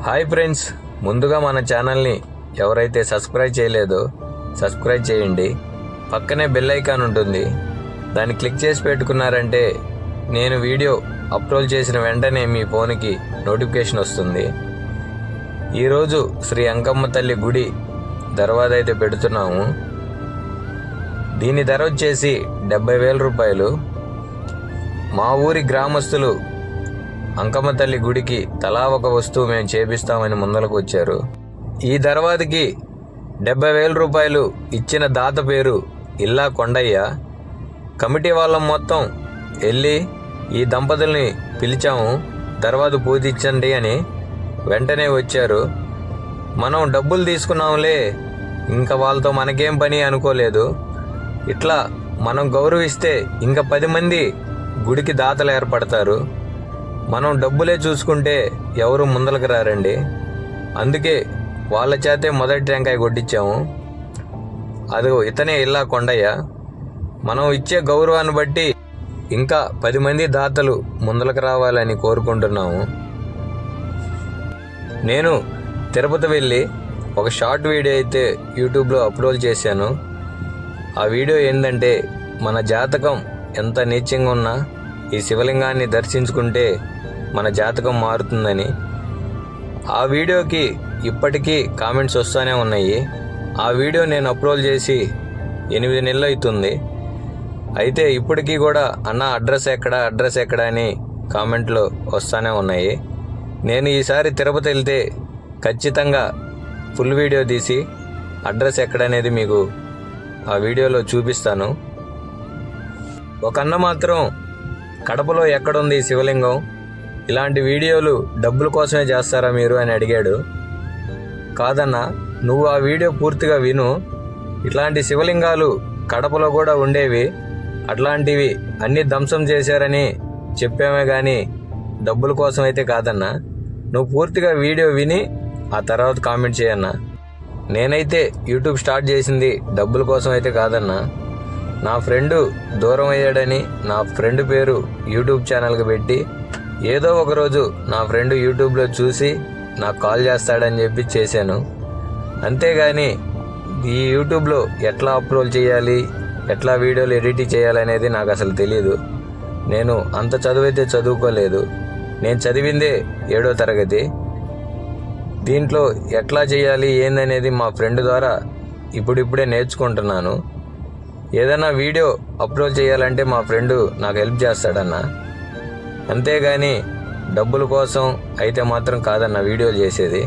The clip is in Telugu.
హాయ్ ఫ్రెండ్స్, ముందుగా మన ఛానల్ని ఎవరైతే సబ్స్క్రైబ్ చేయలేదో సబ్స్క్రైబ్ చేయండి. పక్కనే బెల్ ఐకాన్ ఉంటుంది, దాన్ని క్లిక్ చేసి పెట్టుకున్నారంటే నేను వీడియో అప్లోడ్ చేసిన వెంటనే మీ ఫోన్కి నోటిఫికేషన్ వస్తుంది. ఈరోజు శ్రీ అంకమ్మ తల్లి గుడి దర్వాజా అయితే పెడుతున్నాము. దీని ధర వచ్చేసి 70,000 రూపాయలు. మా ఊరి గ్రామస్తులు అంకమ్మ తల్లి గుడికి తలా ఒక వస్తువు మేము చేపిస్తామని ముందరకు వచ్చారు. ఈ దర్వాజకి 70,000 రూపాయలు ఇచ్చిన దాత పేరు ఇల్లా కొండయ్య. కమిటీ వాళ్ళం మొత్తం వెళ్ళి ఈ దంపతుల్ని పిలిచాము, దర్వాజు పూజించండి అని. వెంటనే వచ్చారు. మనం డబ్బులు తీసుకున్నాంలే, ఇంకా వాళ్ళతో మనకేం పని అనుకోలేదు. ఇట్లా మనం గౌరవిస్తే ఇంకా 10 మంది గుడికి దాతలు ఏర్పడతారు. మనం డబ్బులే చూసుకుంటే ఎవరు ముందలకు రారండి. అందుకే వాళ్ళ చేతే మొదటి టెంకాయ కొట్టించాము. అది ఇతనే ఇల్లా కొండయ్య. మనం ఇచ్చే గౌరవాన్ని బట్టి ఇంకా 10 మంది దాతలు ముందలకు రావాలని కోరుకుంటున్నాము. నేను తిరుపతి వెళ్ళి ఒక షార్ట్ వీడియో అయితే యూట్యూబ్లో అప్లోడ్ చేశాను. ఆ వీడియో ఏంటంటే, మన జాతకం ఎంత నీచంగా ఉన్నా ఈ శివలింగాన్ని దర్శించుకుంటే మన జాతకం మారుతుందని. ఆ వీడియోకి ఇప్పటికీ కామెంట్స్ వస్తూనే ఉన్నాయి. ఆ వీడియో నేను అప్లోడ్ చేసి 8 నెలలు అవుతుంది. అయితే ఇప్పటికీ కూడా అన్న అడ్రస్ ఎక్కడ అని కామెంట్లు వస్తూనే ఉన్నాయి. నేను ఈసారి తిరుపతి వెళ్తే ఖచ్చితంగా ఫుల్ వీడియో తీసి అడ్రస్ ఎక్కడనేది మీకు ఆ వీడియోలో చూపిస్తాను. ఒక అన్న మాత్రం కడపలో ఎక్కడుంది శివలింగం, ఇలాంటి వీడియోలు డబ్బుల కోసమే చేస్తారా మీరు అని అడిగాడు. కాదన్నా, నువ్వు ఆ వీడియో పూర్తిగా విను. ఇట్లాంటి శివలింగాలు కడపలో కూడా ఉండేవి, అట్లాంటివి అన్నీ ధ్వంసం చేశారని చెప్పామే కానీ డబ్బుల కోసం అయితే కాదన్నా. నువ్వు పూర్తిగా వీడియో విని ఆ తర్వాత కామెంట్ చేయన్నా. నేనైతే యూట్యూబ్ స్టార్ట్ చేసింది డబ్బుల కోసం అయితే కాదన్నా. నా ఫ్రెండు దూరం అయ్యాడని నా ఫ్రెండ్ పేరు యూట్యూబ్ ఛానల్కి పెట్టి, ఏదో ఒకరోజు నా ఫ్రెండ్ యూట్యూబ్లో చూసి నాకు కాల్ చేస్తాడని చెప్పి చేశాను. అంతేగాని ఈ యూట్యూబ్లో ఎట్లా అప్లోడ్ చేయాలి, ఎట్లా వీడియోలు ఎడిట్ చేయాలనేది నాకు అసలు తెలియదు. నేను అంత చదువైతే చదువుకోలేదు. నేను చదివిందే 7వ తరగతి. దీంట్లో ఎట్లా చేయాలి ఏందనేది మా ఫ్రెండ్ ద్వారా ఇప్పుడిప్పుడే నేర్చుకుంటున్నాను. ఏదైనా వీడియో అప్లోడ్ చేయాలంటే మా ఫ్రెండ్ నాకు హెల్ప్ చేస్తాడన్న. అంతేగాని డబ్బుల కోసం అయితే మాత్రం కాదన్న వీడియోలు చేసేది.